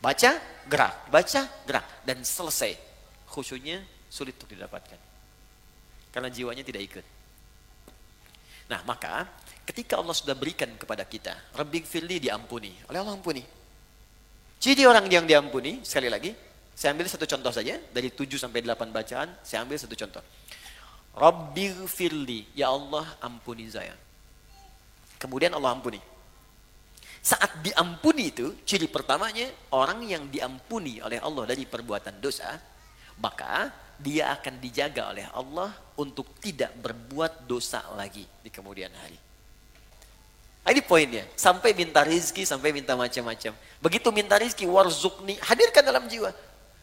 Baca, gerak, baca, gerak. Dan selesai. Khusyuknya sulit untuk didapatkan. Karena jiwanya tidak ikut. Nah maka ketika Allah sudah berikan kepada kita, Rabbighfirli, diampuni. Oleh Allah ampuni. Jadi orang yang diampuni, sekali lagi, saya ambil satu contoh saja. Dari 7 sampai 8 bacaan, saya ambil satu contoh. Rabbighfirli, ya Allah ampuni saya. Kemudian Allah ampuni. Saat diampuni itu, ciri pertamanya, orang yang diampuni oleh Allah dari perbuatan dosa, maka dia akan dijaga oleh Allah untuk tidak berbuat dosa lagi di kemudian hari. Nah, ini poinnya. Sampai minta rizki, sampai minta macam-macam. Begitu minta rizki, warzukni, hadirkan dalam jiwa.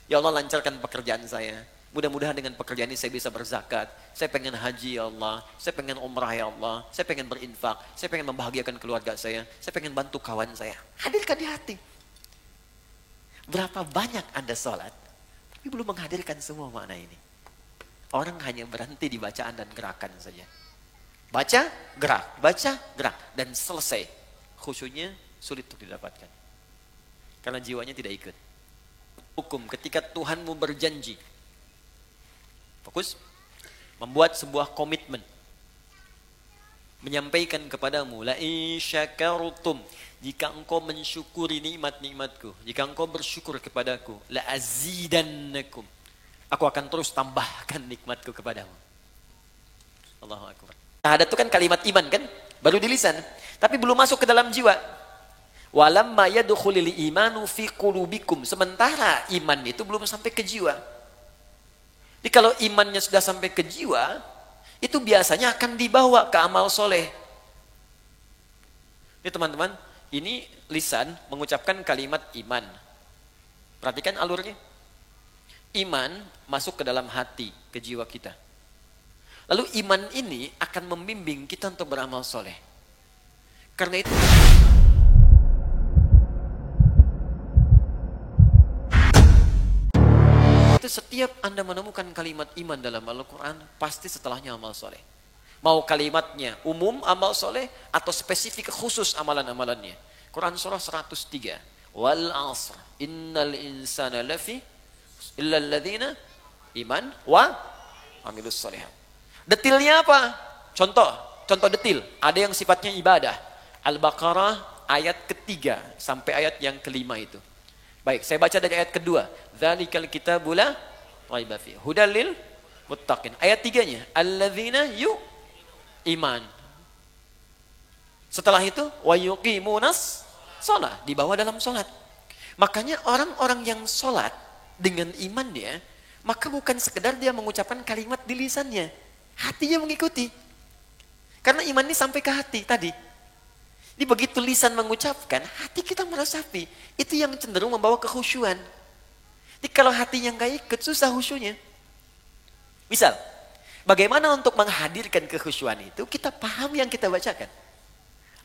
Ya Allah lancarkan pekerjaan saya. Mudah-mudahan dengan pekerjaan ini saya bisa berzakat. Saya pengen haji ya Allah. Saya pengen umrah ya Allah. Saya pengen berinfak. Saya pengen membahagiakan keluarga saya. Saya pengen bantu kawan saya. Hadirkan di hati. Berapa banyak Anda sholat, tapi belum menghadirkan semua makna ini. Orang hanya berhenti di bacaan dan gerakan saja. Baca, gerak. Baca, gerak. Dan selesai. Khusyuknya sulit untuk didapatkan. Karena jiwanya tidak ikut. Hukum ketika Tuhanmu berjanji. Fokus. Membuat sebuah komitmen. Menyampaikan kepadamu. La in syakartum. Jika engkau mensyukuri nikmat-nikmatku. Jika engkau bersyukur kepadaku. La azidannakum. Aku akan terus tambahkan nikmatku kepadamu. Allahu Akbar. Syahadat itu kan kalimat iman kan? Baru di lisan. Tapi belum masuk ke dalam jiwa. Walamma yadkhulul imanu fi qulubikum. Sementara iman itu belum sampai ke jiwa. Jadi kalau imannya sudah sampai ke jiwa, itu biasanya akan dibawa ke amal soleh. Ini teman-teman, ini lisan mengucapkan kalimat iman. Perhatikan alurnya. Iman masuk ke dalam hati, ke jiwa kita. Lalu iman ini akan membimbing kita untuk beramal soleh. Karena itu setiap Anda menemukan kalimat iman dalam Al-Quran, pasti setelahnya amal soleh. Mau kalimatnya umum amal soleh, atau spesifik khusus amalan-amalannya. Quran surah 103. Wal asr, innal insana lafi, illa alladhina iman wa amilus solehat. Detilnya apa? Contoh detil. Ada yang sifatnya ibadah. Al-Baqarah ayat ketiga sampai ayat yang kelima itu. Baik, saya baca dari ayat kedua. Dzalikal kitabul la raiba fihi hudal lil muttaqin. Ayat 3-nya, alladzina iman. Setelah itu wa yuqimunas shalah, dibawa dalam salat. Makanya orang-orang yang salat dengan imannya, maka bukan sekedar dia mengucapkan kalimat di lisannya, hatinya mengikuti. Karena iman ini sampai ke hati tadi. Jadi begitu lisan mengucapkan, hati kita meresapi. Itu yang cenderung membawa kekhusyuan. Jadi kalau hatinya nggak ikut, susah khusyunya. Misal, bagaimana untuk menghadirkan kekhusyuan itu, kita paham yang kita bacakan.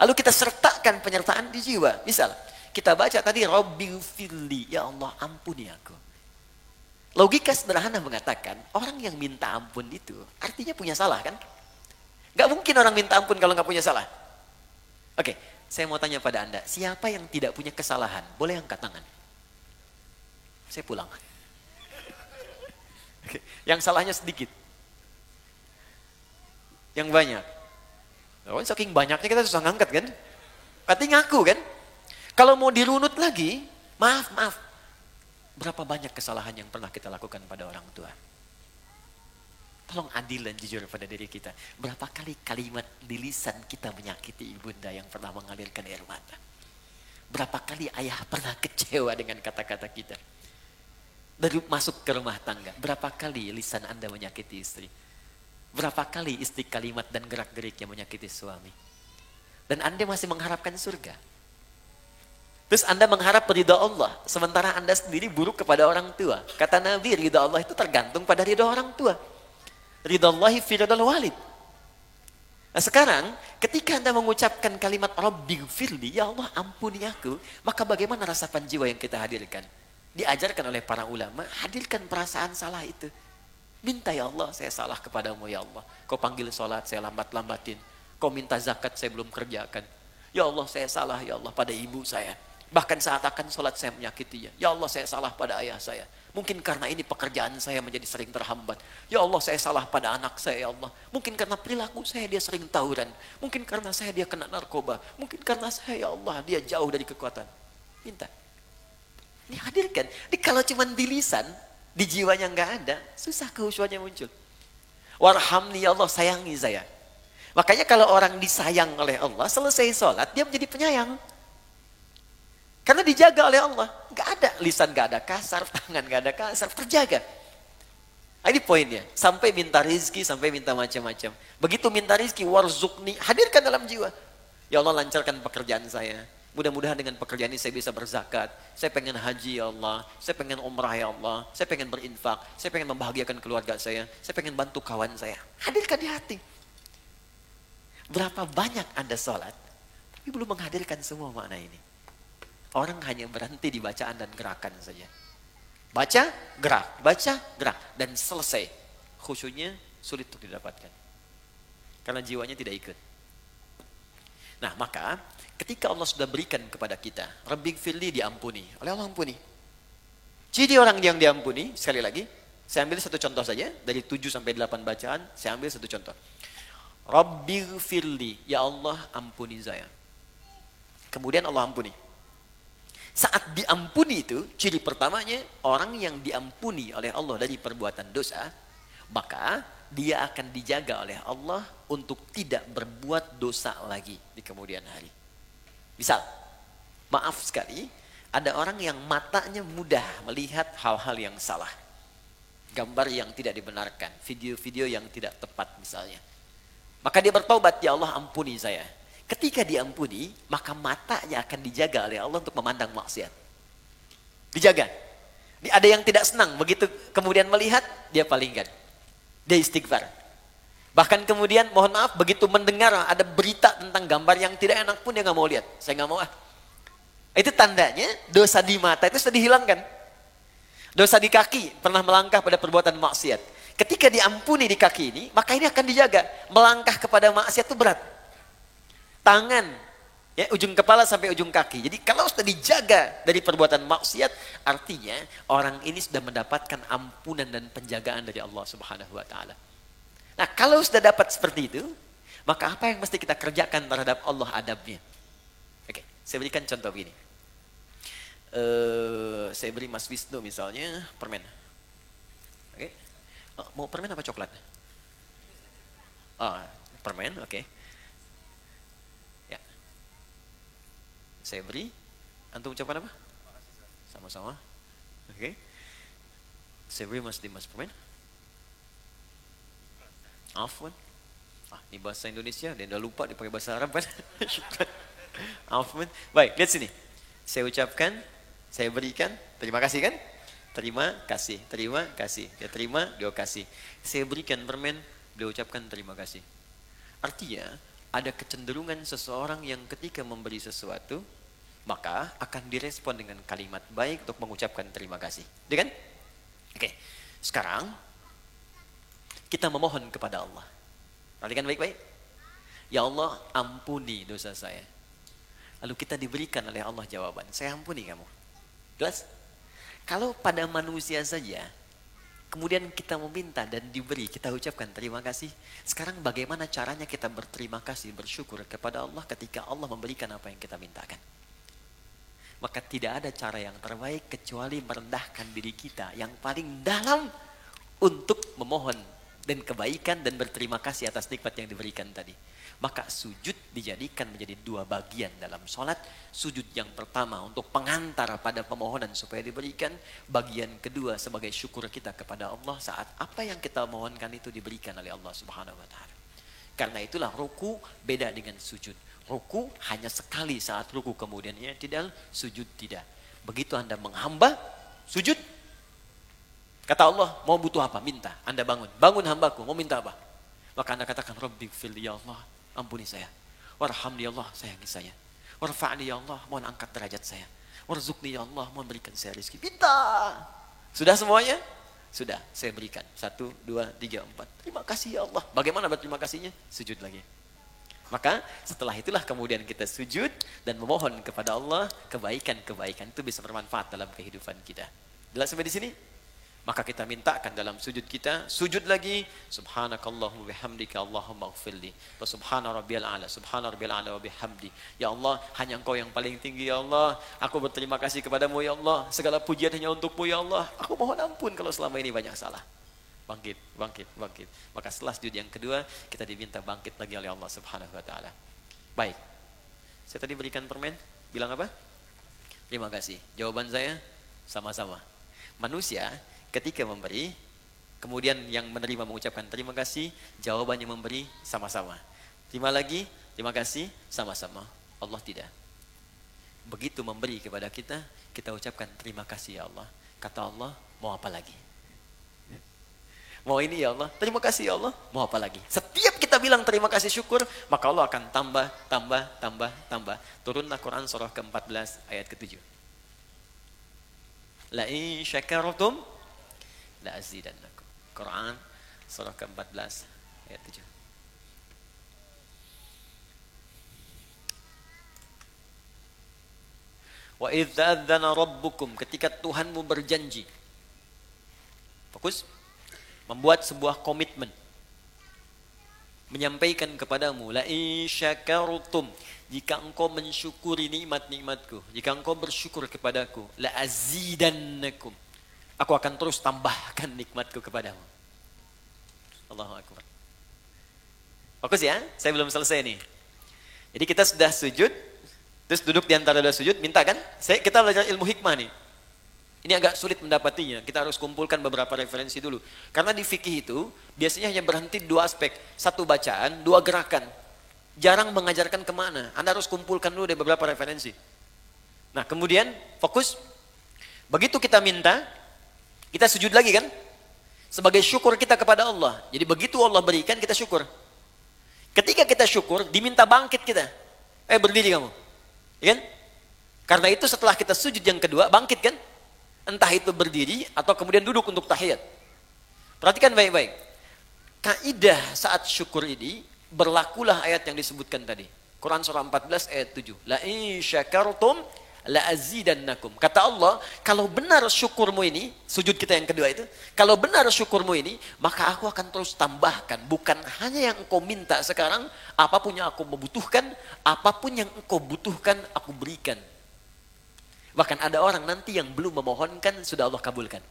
Lalu kita sertakan penyertaan di jiwa. Misal, kita baca tadi, Rabbighfirli, ya Allah ampuni aku. Logika sederhana mengatakan, orang yang minta ampun itu, artinya punya salah kan? Gak mungkin orang minta ampun kalau gak punya salah. Oke, saya mau tanya pada Anda, siapa yang tidak punya kesalahan? Boleh angkat tangan. Saya pulang. Oke, yang salahnya sedikit. Yang banyak. Oh, saking banyaknya kita susah ngangkat kan? Berarti ngaku kan? Kalau mau dirunut lagi, maaf. Berapa banyak kesalahan yang pernah kita lakukan pada orang tua? Tolong adil dan jujur pada diri kita. Berapa kali kalimat di lisan kita menyakiti ibunda yang pernah mengalirkan air mata? Berapa kali ayah pernah kecewa dengan kata-kata kita? Dari masuk ke rumah tangga, berapa kali lisan Anda menyakiti istri? Berapa kali istri kalimat dan gerak-geriknya menyakiti suami? Dan Anda masih mengharapkan surga? Terus Anda mengharap ridha Allah, sementara Anda sendiri buruk kepada orang tua. Kata Nabi, ridha Allah itu tergantung pada ridha orang tua. Ridallahi fi ridal walid. Nah sekarang, ketika Anda mengucapkan kalimat Rabbighfirli, ya Allah ampuni aku, maka bagaimana rasapan jiwa yang kita hadirkan? Diajarkan oleh para ulama, hadirkan perasaan salah itu. Minta ya Allah, saya salah kepadamu ya Allah. Kau panggil sholat, saya lambat-lambatin. Kau minta zakat, saya belum kerjakan. Ya Allah, saya salah ya Allah pada ibu saya. Bahkan saat akan sholat saya menyakitinya. Ya Allah, saya salah pada ayah saya. Mungkin karena ini pekerjaan saya menjadi sering terhambat. Ya Allah, saya salah pada anak saya, ya Allah. Mungkin karena perilaku saya dia sering tawuran. Mungkin karena saya dia kena narkoba. Mungkin karena saya, ya Allah, dia jauh dari kekuatan. Minta. Ini hadirkan. Ini kalau cuma di lisan, di jiwanya nggak ada, susah khusyuannya muncul. Warhamni, ya Allah, sayangi saya. Makanya kalau orang disayang oleh Allah, selesai sholat, dia menjadi penyayang. Karena dijaga oleh Allah. Nggak ada lisan, nggak ada kasar, tangan nggak ada kasar, terjaga. Nah, ini poinnya. Sampai minta rizki, sampai minta macam-macam. Begitu minta rizki, warzukni, hadirkan dalam jiwa. Ya Allah, lancarkan pekerjaan saya. Mudah-mudahan dengan pekerjaan ini saya bisa berzakat. Saya pengen haji, ya Allah. Saya pengen umrah, ya Allah. Saya pengen berinfak. Saya pengen membahagiakan keluarga saya. Saya pengen bantu kawan saya. Hadirkan di hati. Berapa banyak Anda sholat, tapi belum menghadirkan semua makna ini. Orang hanya berhenti di bacaan dan gerakan saja. Baca, gerak, dan selesai. Khusyuknya sulit untuk didapatkan. Karena jiwanya tidak ikut. Nah, maka ketika Allah sudah berikan kepada kita, Rabbighfirli, diampuni. Oleh Allah ampuni. Jadi orang yang diampuni, sekali lagi, saya ambil satu contoh saja. Dari 7 sampai 8 bacaan, saya ambil satu contoh. Rabbighfirli, ya Allah ampuni saya. Kemudian Allah ampuni. Saat diampuni itu, ciri pertamanya, orang yang diampuni oleh Allah dari perbuatan dosa, maka dia akan dijaga oleh Allah untuk tidak berbuat dosa lagi di kemudian hari. Misal, maaf sekali, ada orang yang matanya mudah melihat hal-hal yang salah. Gambar yang tidak dibenarkan, video-video yang tidak tepat misalnya. Maka dia bertaubat, ya Allah ampuni saya. Ketika diampuni, maka matanya akan dijaga oleh Allah untuk memandang maksiat. Dijaga. Ada yang tidak senang, begitu kemudian melihat, dia palingkan. Dia istighfar. Bahkan kemudian, mohon maaf, begitu mendengar ada berita tentang gambar yang tidak enak pun dia nggak mau lihat. Saya nggak mau ah. Itu tandanya dosa di mata itu sudah dihilangkan. Dosa di kaki, pernah melangkah pada perbuatan maksiat. Ketika diampuni di kaki ini, maka ini akan dijaga. Melangkah kepada maksiat itu berat. Tangan, ya, ujung kepala sampai ujung kaki. Jadi kalau sudah dijaga dari perbuatan maksiat, artinya orang ini sudah mendapatkan ampunan dan penjagaan dari Allah Subhanahu wa taala. Nah, kalau sudah dapat seperti itu, maka apa yang mesti kita kerjakan terhadap Allah adabnya? Oke, saya berikan contoh begini. Saya beri Mas Wisnu misalnya permen. Oke. Oh, mau permen apa coklat? Oh, permen, oke. Saya beri, antum ucapkan apa? Sama-sama. Oke. Saya beri Mas Dimas permen. Afwan. Ini bahasa Indonesia, dia udah lupa dipakai bahasa Arab kan? Afwan. Baik, lihat sini. Saya ucapkan, saya berikan, terima kasih kan? Terima kasih, terima kasih. Dia terima, dia kasih. Saya berikan permen, dia ucapkan terima kasih. Artinya, ada kecenderungan seseorang yang ketika memberi sesuatu, maka akan direspon dengan kalimat baik untuk mengucapkan terima kasih. Ya kan? Oke. Sekarang, kita memohon kepada Allah. Perhatikan baik-baik. Ya Allah, ampuni dosa saya. Lalu kita diberikan oleh Allah jawaban. Saya ampuni kamu. Jelas? Kalau pada manusia saja, kemudian kita meminta dan diberi, kita ucapkan terima kasih. Sekarang bagaimana caranya kita berterima kasih, bersyukur kepada Allah ketika Allah memberikan apa yang kita mintakan. Maka tidak ada cara yang terbaik kecuali merendahkan diri kita yang paling dalam untuk memohon dan kebaikan dan berterima kasih atas nikmat yang diberikan tadi. Maka sujud dijadikan menjadi 2 bagian dalam sholat. Sujud yang pertama untuk pengantar pada pemohonan supaya diberikan. Bagian kedua sebagai syukur kita kepada Allah saat apa yang kita mohonkan itu diberikan oleh Allah Subhanahu wa taala. Karena itulah ruku beda dengan sujud. Ruku hanya sekali saat ruku, kemudian i'tidal, sujud tidak. Begitu Anda menghamba, sujud. Kata Allah, mau butuh apa? Minta. Anda bangun. Bangun hambaku, mau minta apa? Maka Anda katakan, Rabbighfirli, ya Allah, ampuni saya. Warhamni, ya Allah, sayangi saya. Warfa'ni, ya Allah, mohon angkat derajat saya. Warzuqni, ya Allah, mohon berikan saya rezeki. Minta. Sudah semuanya? Sudah, saya berikan. 1, 2, 3, 4. Terima kasih, ya Allah. Bagaimana berterima kasihnya? Sujud lagi. Maka setelah itulah kemudian kita sujud dan memohon kepada Allah kebaikan-kebaikan itu bisa bermanfaat dalam kehidupan kita. Jelas sampai di sini? Maka kita mintakan dalam sujud kita, sujud lagi, subhanakallahumma bihamdika Allahumma ighfirli, wa subhana rabbiyal a'la wa bihamdi. Ya Allah, hanya Engkau yang paling tinggi ya Allah. Aku berterima kasih kepadamu ya Allah. Segala pujian hanya untukmu ya Allah. Aku mohon ampun kalau selama ini banyak salah. Bangkit. Maka setelah sujud yang kedua, kita diminta bangkit lagi oleh Allah Subhanahu wa taala. Baik. Saya tadi berikan permen, bilang apa? Terima kasih. Jawaban saya sama-sama. Manusia ketika memberi, kemudian yang menerima mengucapkan terima kasih, jawabannya memberi sama-sama. Terima lagi, terima kasih, sama-sama. Allah tidak. Begitu memberi kepada kita, kita ucapkan terima kasih ya Allah. Kata Allah, mau apa lagi? Mau ini ya Allah, terima kasih ya Allah, mau apa lagi? Setiap kita bilang terima kasih syukur, maka Allah akan tambah. Turunlah Quran surah ke-14 ayat ke-7. La in syakartum la azidannakum. Quran surah ke-14 ayat 7. Wa idz adzana rabbukum, ketika Tuhanmu berjanji. Fokus. Membuat sebuah komitmen. Menyampaikan kepadamu, la in syakartum, jika engkau mensyukuri nikmat-nikmatku, jika engkau bersyukur kepadaku, la azidannakum, aku akan terus tambahkan nikmatku kepadamu. Allahu Akbar. Fokus ya, saya belum selesai nih. Jadi kita sudah sujud, terus duduk di antara dua sujud, minta kan? Kita belajar ilmu hikmah nih. Ini agak sulit mendapatinya, kita harus kumpulkan beberapa referensi dulu. Karena di fikih itu, biasanya hanya berhenti dua aspek. Satu bacaan, dua gerakan. Jarang mengajarkan kemana. Anda harus kumpulkan dulu dari beberapa referensi. Nah kemudian, fokus. Begitu kita minta, kita sujud lagi kan? Sebagai syukur kita kepada Allah. Jadi begitu Allah berikan, kita syukur. Ketika kita syukur, diminta bangkit kita. Berdiri kamu. Ya kan? Karena itu setelah kita sujud yang kedua, bangkit kan? Entah itu berdiri atau kemudian duduk untuk tahiyat. Perhatikan baik-baik. Kaidah saat syukur ini, berlakulah ayat yang disebutkan tadi. Quran surah 14 ayat 7. La in syakartum la azidannakum. Kata Allah, kalau benar syukurmu ini, sujud kita yang kedua itu, kalau benar syukurmu ini, maka aku akan terus tambahkan. Bukan hanya yang engkau minta sekarang, apapun yang aku membutuhkan, apapun yang engkau butuhkan, aku berikan. Bahkan ada orang nanti yang belum memohonkan, sudah Allah kabulkan.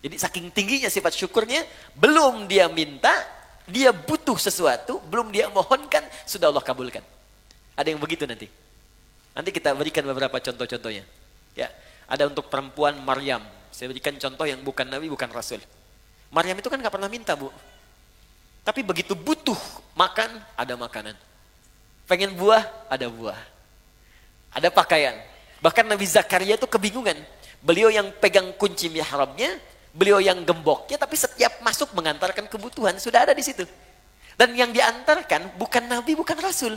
Jadi saking tingginya sifat syukurnya, belum dia minta, dia butuh sesuatu, belum dia mohonkan, sudah Allah kabulkan. Ada yang begitu nanti. Nanti kita berikan beberapa contoh-contohnya. Ya, ada untuk perempuan Maryam. Saya berikan contoh yang bukan Nabi, bukan Rasul. Maryam itu kan gak pernah minta, Bu. Tapi begitu butuh makan, ada makanan. Pengen buah, ada buah. Ada pakaian. Bahkan Nabi Zakaria itu kebingungan. Beliau yang pegang kunci mihrabnya, beliau yang gemboknya, tapi setiap masuk mengantarkan kebutuhan, sudah ada di situ. Dan yang diantarkan bukan Nabi, bukan Rasul.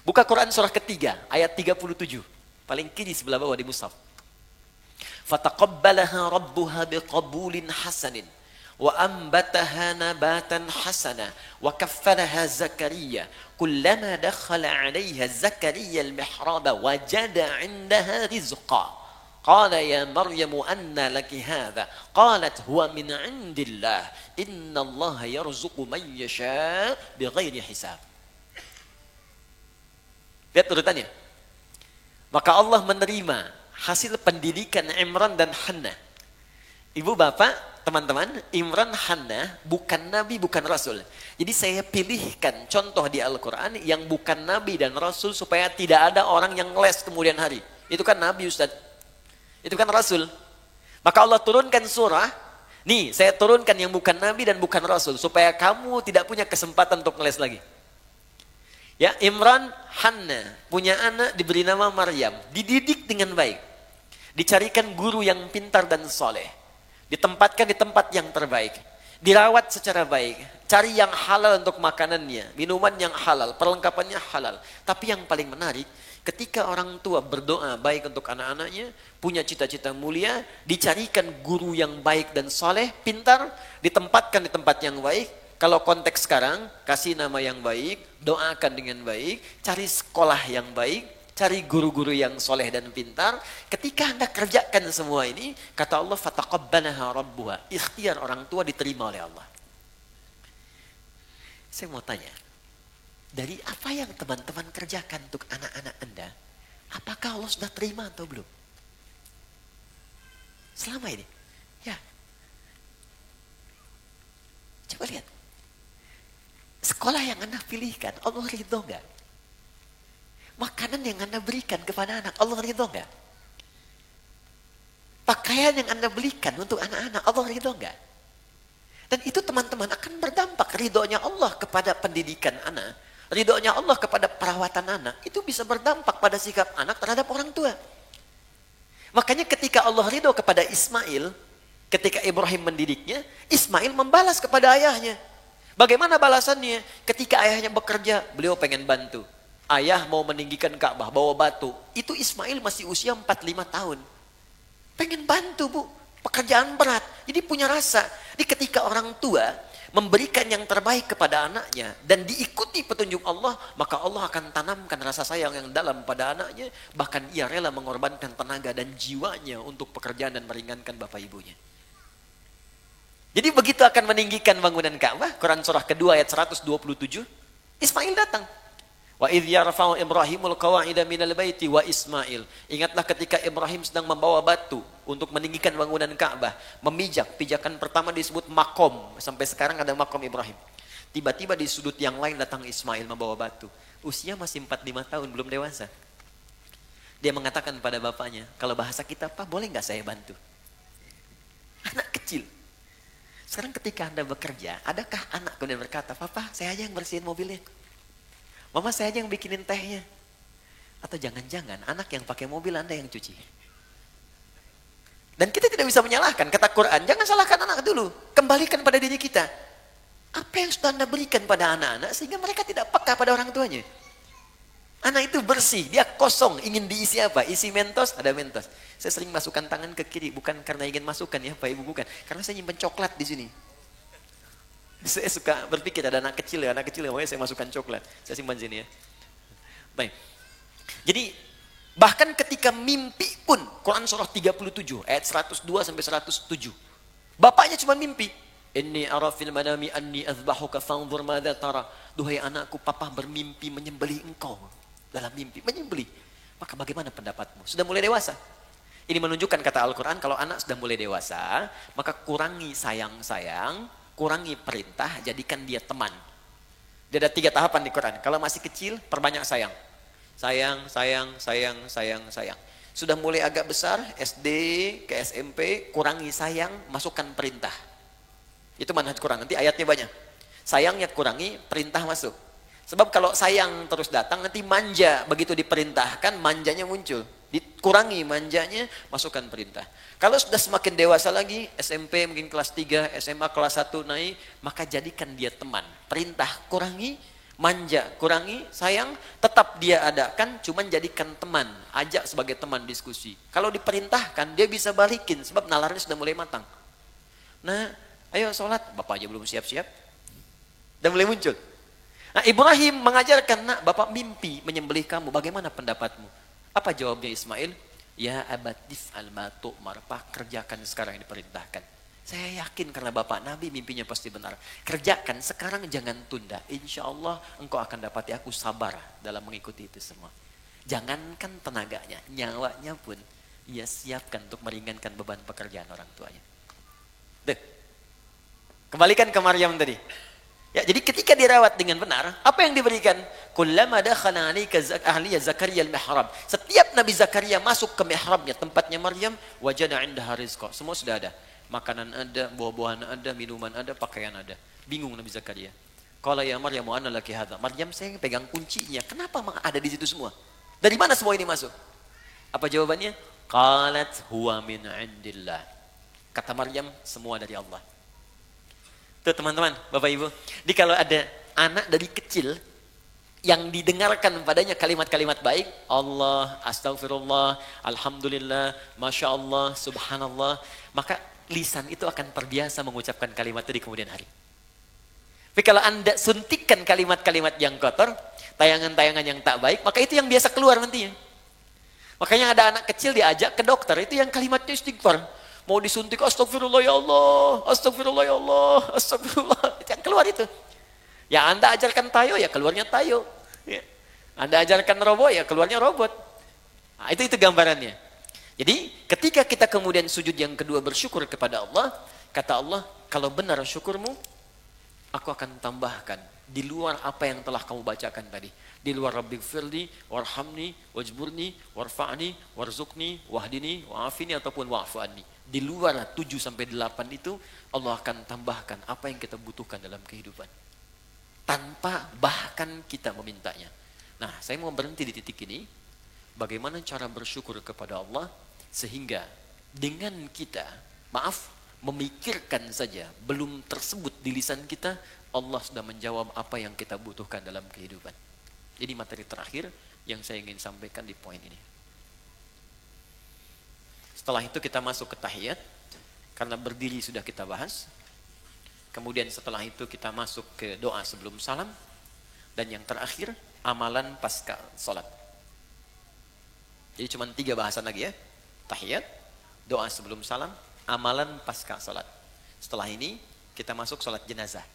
Buka Quran surah ketiga, ayat 37. Paling kiri sebelah bawah di mushaf. Fataqabbalaha rabbuha biqabulin hasanin. Wa ambataha nabatan hasana. Wa kaffaraha Zakaria. Kullama dakhala alaiha Zakaria al-mihraba wajada indaha rizqa. Qala ya Maryamu anna laki hadha. Qalat huwa min indillah. Inna Allah yarzuqu man yasha bighairi hisab. Lihat urutannya. Maka Allah menerima hasil pendidikan Imran dan Hannah. Ibu bapak, teman-teman, Imran Hannah bukan Nabi, bukan Rasul. Jadi saya pilihkan contoh di Al-Quran yang bukan Nabi dan Rasul supaya tidak ada orang yang les kemudian hari. Itu kan Nabi, Ustaz. Itu kan Rasul. Maka Allah turunkan surah. Nih, saya turunkan yang bukan Nabi dan bukan Rasul supaya kamu tidak punya kesempatan untuk ngeles lagi. Ya, Imran Hannah punya anak diberi nama Maryam, dididik dengan baik, dicarikan guru yang pintar dan soleh, ditempatkan di tempat yang terbaik, dirawat secara baik, cari yang halal untuk makanannya, minuman yang halal, perlengkapannya halal. Tapi yang paling menarik, ketika orang tua berdoa baik untuk anak-anaknya, punya cita-cita mulia, dicarikan guru yang baik dan soleh, pintar, ditempatkan di tempat yang baik. Kalau konteks sekarang, kasih nama yang baik, doakan dengan baik, cari sekolah yang baik, cari guru-guru yang soleh dan pintar. Ketika Anda kerjakan semua ini, kata Allah, fataqabbalaha rabbuha. Ikhtiar orang tua diterima oleh Allah. Saya mau tanya, dari apa yang teman-teman kerjakan untuk anak-anak Anda, apakah Allah sudah terima atau belum? Selama ini. Ya. Coba lihat. Sekolah yang Anda pilihkan, Allah ridho enggak? Makanan yang Anda berikan kepada anak, Allah ridho enggak? Pakaian yang Anda belikan untuk anak-anak, Allah ridho enggak? Dan itu teman-teman akan berdampak. Ridhonya Allah kepada pendidikan anak, ridhonya Allah kepada perawatan anak, itu bisa berdampak pada sikap anak terhadap orang tua. Makanya ketika Allah ridho kepada Ismail, ketika Ibrahim mendidiknya, Ismail membalas kepada ayahnya. Bagaimana balasannya? Ketika ayahnya bekerja, beliau pengen bantu. Ayah mau meninggikan Ka'bah, bawa batu. Itu Ismail masih usia 45 tahun. Pengen bantu, Bu. Pekerjaan berat. Jadi punya rasa. Jadi ketika orang tua memberikan yang terbaik kepada anaknya dan diikuti petunjuk Allah, maka Allah akan tanamkan rasa sayang yang dalam pada anaknya. Bahkan ia rela mengorbankan tenaga dan jiwanya untuk pekerjaan dan meringankan bapak ibunya. Jadi begitu akan meninggikan bangunan Ka'bah, Quran surah kedua ayat 127, Ismail datang. Wa idh yarfa'u Ibrahimul qawa'ida minal baiti wa Ismail. Ingatlah ketika Ibrahim sedang membawa batu untuk meninggikan bangunan Ka'bah, memijak. Pijakan pertama disebut makom. Sampai sekarang ada makom Ibrahim. Tiba-tiba di sudut yang lain datang Ismail membawa batu. Usia masih 45 tahun, belum dewasa. Dia mengatakan pada bapaknya, kalau bahasa kita, Pak, boleh nggak saya bantu? Anak kecil. Sekarang ketika Anda bekerja, adakah anak kemudian berkata, Papa, saya aja yang bersihin mobilnya. Mama, saya aja yang bikinin tehnya. Atau jangan-jangan anak yang pakai mobil Anda yang cuci. Dan kita tidak bisa menyalahkan. Kata Quran, jangan salahkan anak dulu. Kembalikan pada diri kita. Apa yang sudah Anda berikan pada anak-anak sehingga mereka tidak peka pada orang tuanya. Anak itu bersih, dia kosong, ingin diisi apa? Isi Mentos, ada Mentos. Saya sering masukkan tangan ke kiri, bukan karena ingin masukkan ya Pak Ibu, bukan. Karena saya nyimpen coklat di sini. Saya suka berpikir ada anak kecil ya, makanya saya masukkan coklat. Saya simpan sini ya. Baik. Jadi bahkan ketika mimpi pun, Quran surah 37 ayat 102 sampai 107. Bapaknya cuma mimpi. Inni ara fil manami anni azbahuka fanzur madza tara. Duhai anakku, papa bermimpi menyembelih engkau. Dalam mimpi menyembelih. Maka bagaimana pendapatmu? Sudah mulai dewasa. Ini menunjukkan kata Al-Quran, kalau anak sudah mulai dewasa, maka kurangi sayang-sayang, kurangi perintah, jadikan dia teman. Dia ada 3 tahapan di Quran. Kalau masih kecil, perbanyak sayang. Sayang, sayang, sayang, sayang, sayang. Sudah mulai agak besar, SD ke SMP, kurangi sayang, masukkan perintah. Itu manhaj Quran, nanti ayatnya banyak. Sayangnya kurangi, perintah masuk. Sebab kalau sayang terus datang, nanti manja. Begitu diperintahkan, manjanya muncul. Dikurangi manjanya, masukkan perintah. Kalau sudah semakin dewasa lagi, SMP mungkin kelas 3, SMA kelas 1 naik, maka jadikan dia teman. Perintah kurangi, manja kurangi, sayang tetap dia adakan, cuman jadikan teman. Ajak sebagai teman diskusi. Kalau diperintahkan, dia bisa balikin, sebab nalarnya sudah mulai matang. Nah, ayo sholat, bapak aja belum siap-siap. Dan mulai muncul. Nah, Ibrahim mengajarkan, nak, bapak mimpi menyembelih kamu, bagaimana pendapatmu? Apa jawabnya Ismail? Ya abatif al-matu marpah, kerjakan sekarang yang diperintahkan. Saya yakin karena bapak Nabi mimpinya pasti benar. Kerjakan sekarang, jangan tunda. Insya Allah engkau akan dapati aku sabar dalam mengikuti itu semua. Jangankan tenaganya, nyawanya pun ia siapkan untuk meringankan beban pekerjaan orang tuanya. Deh, kembalikan ke Maryam tadi. Ya, jadi ketika dirawat dengan benar, apa yang diberikan? Kullama dakhala 'alaika ahliya Zakaria al-mihrab. Setiap Nabi Zakaria masuk ke mihrabnya, tempatnya Maryam, wajada 'indaha rizqa. Semua sudah ada. Makanan ada, buah-buahan ada, minuman ada, pakaian ada. Bingung Nabi Zakaria. Qala ya Maryam wa anna laki hadza. Maryam, saya pegang kuncinya. Kenapa ada di situ semua? Dari mana semua ini masuk? Apa jawabannya? Qalat huwa min 'indillah. Kata Maryam, semua dari Allah. Tuh teman-teman, Bapak Ibu. Jadi kalau ada anak dari kecil yang didengarkan padanya kalimat-kalimat baik, Allah, astagfirullah, alhamdulillah, masya Allah, subhanallah, maka lisan itu akan terbiasa mengucapkan kalimat itu di kemudian hari. Tapi kalau Anda suntikkan kalimat-kalimat yang kotor, tayangan-tayangan yang tak baik, maka itu yang biasa keluar nantinya. Makanya ada anak kecil diajak ke dokter, itu yang kalimatnya istighfar. Mau disuntik, astagfirullah ya Allah, astagfirullah ya Allah, astagfirullah. Itu yang keluar itu. Ya Anda ajarkan tayo, ya keluarnya tayo. Ya. Anda ajarkan robot, ya keluarnya robot. Nah, itu gambarannya. Jadi ketika kita kemudian sujud yang kedua bersyukur kepada Allah, kata Allah, kalau benar syukurmu, aku akan tambahkan di luar apa yang telah kamu bacakan tadi. Di luar rabbighfirli, warhamni, wajburni, warfa'ni, warzukni, wahdini, wa'afini, ataupun wa'fu anni. Di luar 7-8 itu, Allah akan tambahkan apa yang kita butuhkan dalam kehidupan. Tanpa bahkan kita memintanya. Nah, saya mau berhenti di titik ini. Bagaimana cara bersyukur kepada Allah, sehingga dengan kita, memikirkan saja, belum tersebut di lisan kita, Allah sudah menjawab apa yang kita butuhkan dalam kehidupan. Jadi materi terakhir yang saya ingin sampaikan di poin ini. Setelah itu kita masuk ke tahiyat, karena berdiri sudah kita bahas. Kemudian setelah itu kita masuk ke doa sebelum salam. Dan yang terakhir, amalan pasca salat. Jadi cuma 3 bahasan lagi ya. Tahiyat, doa sebelum salam, amalan pasca salat. Setelah ini kita masuk salat jenazah.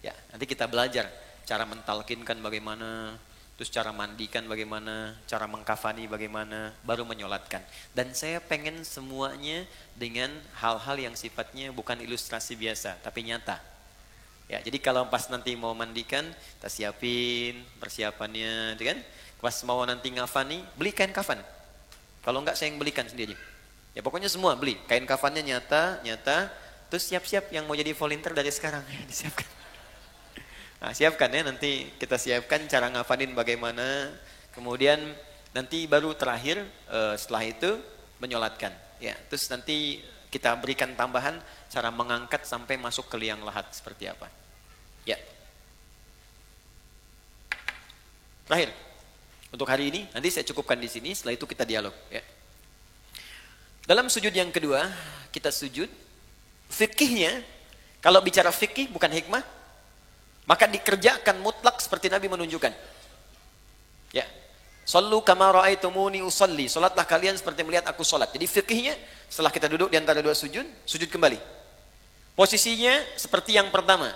Ya, nanti kita belajar cara mentalkinkan bagaimana, terus cara mandikan bagaimana, cara mengkafani bagaimana, baru menyolatkan. Dan saya pengen semuanya dengan hal-hal yang sifatnya bukan ilustrasi biasa, tapi nyata. Ya, jadi kalau pas nanti mau mandikan, kita siapin persiapannya, gitu kan? Pas mau nanti ngafani, beli kain kafan. Kalau enggak saya yang belikan sendiri. Ya pokoknya semua beli, kain kafannya nyata, terus siap-siap yang mau jadi volunteer dari sekarang, ya, disiapkan. Nah, siapkan ya, nanti kita siapkan cara ngafanin bagaimana, kemudian nanti baru terakhir setelah itu menyolatkan. Ya, terus nanti kita berikan tambahan cara mengangkat sampai masuk ke liang lahat seperti apa. Ya. Terakhir untuk hari ini, nanti saya cukupkan di sini. Setelah itu kita dialog. Ya. Dalam sujud yang kedua, kita sujud. Fikihnya, kalau bicara fikih bukan hikmah, maka dikerjakan mutlak seperti Nabi menunjukkan. Ya. Sallu kama ra'aitumuni usalli. Salatlah kalian seperti melihat aku salat. Jadi fikihnya setelah kita duduk di antara 2 sujud, sujud kembali. Posisinya seperti yang pertama.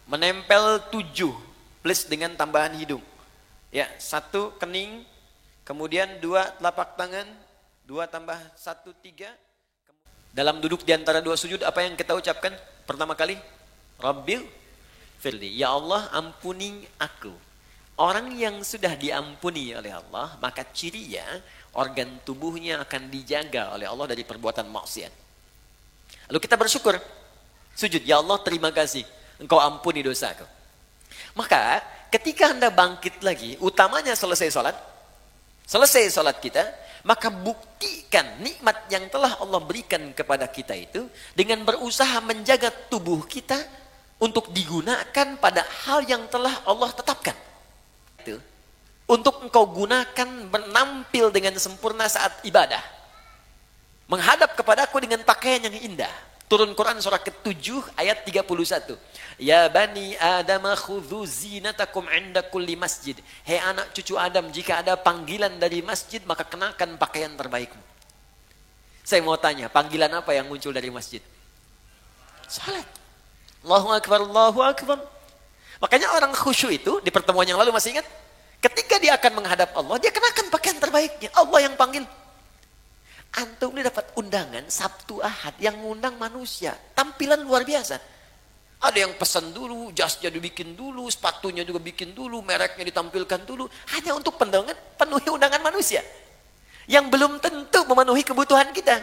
Menempel 7 plus dengan tambahan hidung. Ya, 1 kening, kemudian 2 telapak tangan, 2 tambah 1 3. Dalam duduk di antara 2 sujud apa yang kita ucapkan? Pertama kali, Rabbil firli, ya Allah ampuni aku. Orang yang sudah diampuni oleh Allah, maka cirinya organ tubuhnya akan dijaga oleh Allah dari perbuatan maksiat. Lalu kita bersyukur, sujud, ya Allah terima kasih, engkau ampuni dosaku. Maka ketika Anda bangkit lagi, utamanya selesai salat kita, maka buktikan nikmat yang telah Allah berikan kepada kita itu dengan berusaha menjaga tubuh kita untuk digunakan pada hal yang telah Allah tetapkan. Itu untuk engkau gunakan menampil dengan sempurna saat ibadah. Menghadap kepadaku dengan pakaian yang indah. Turun Quran surah ke-7 ayat 31. Ya bani Adam khudhu zinatakum 'inda kulli masjid. Hei anak cucu Adam, jika ada panggilan dari masjid maka kenakan pakaian terbaikmu. Saya mau tanya, panggilan apa yang muncul dari masjid? Salat. Allahu Akbar, Allahu Akbar. Makanya orang khusyuk itu di pertemuan yang lalu masih ingat? Ketika dia akan menghadap Allah, dia kenakan pakaian terbaiknya. Allah yang panggil. Antum ini dapat undangan Sabtu Ahad yang ngundang manusia. Tampilan luar biasa. Ada yang pesan dulu, jasnya dibikin dulu, sepatunya juga bikin dulu, mereknya ditampilkan dulu. Hanya untuk penuhi undangan manusia. Yang belum tentu memenuhi kebutuhan kita.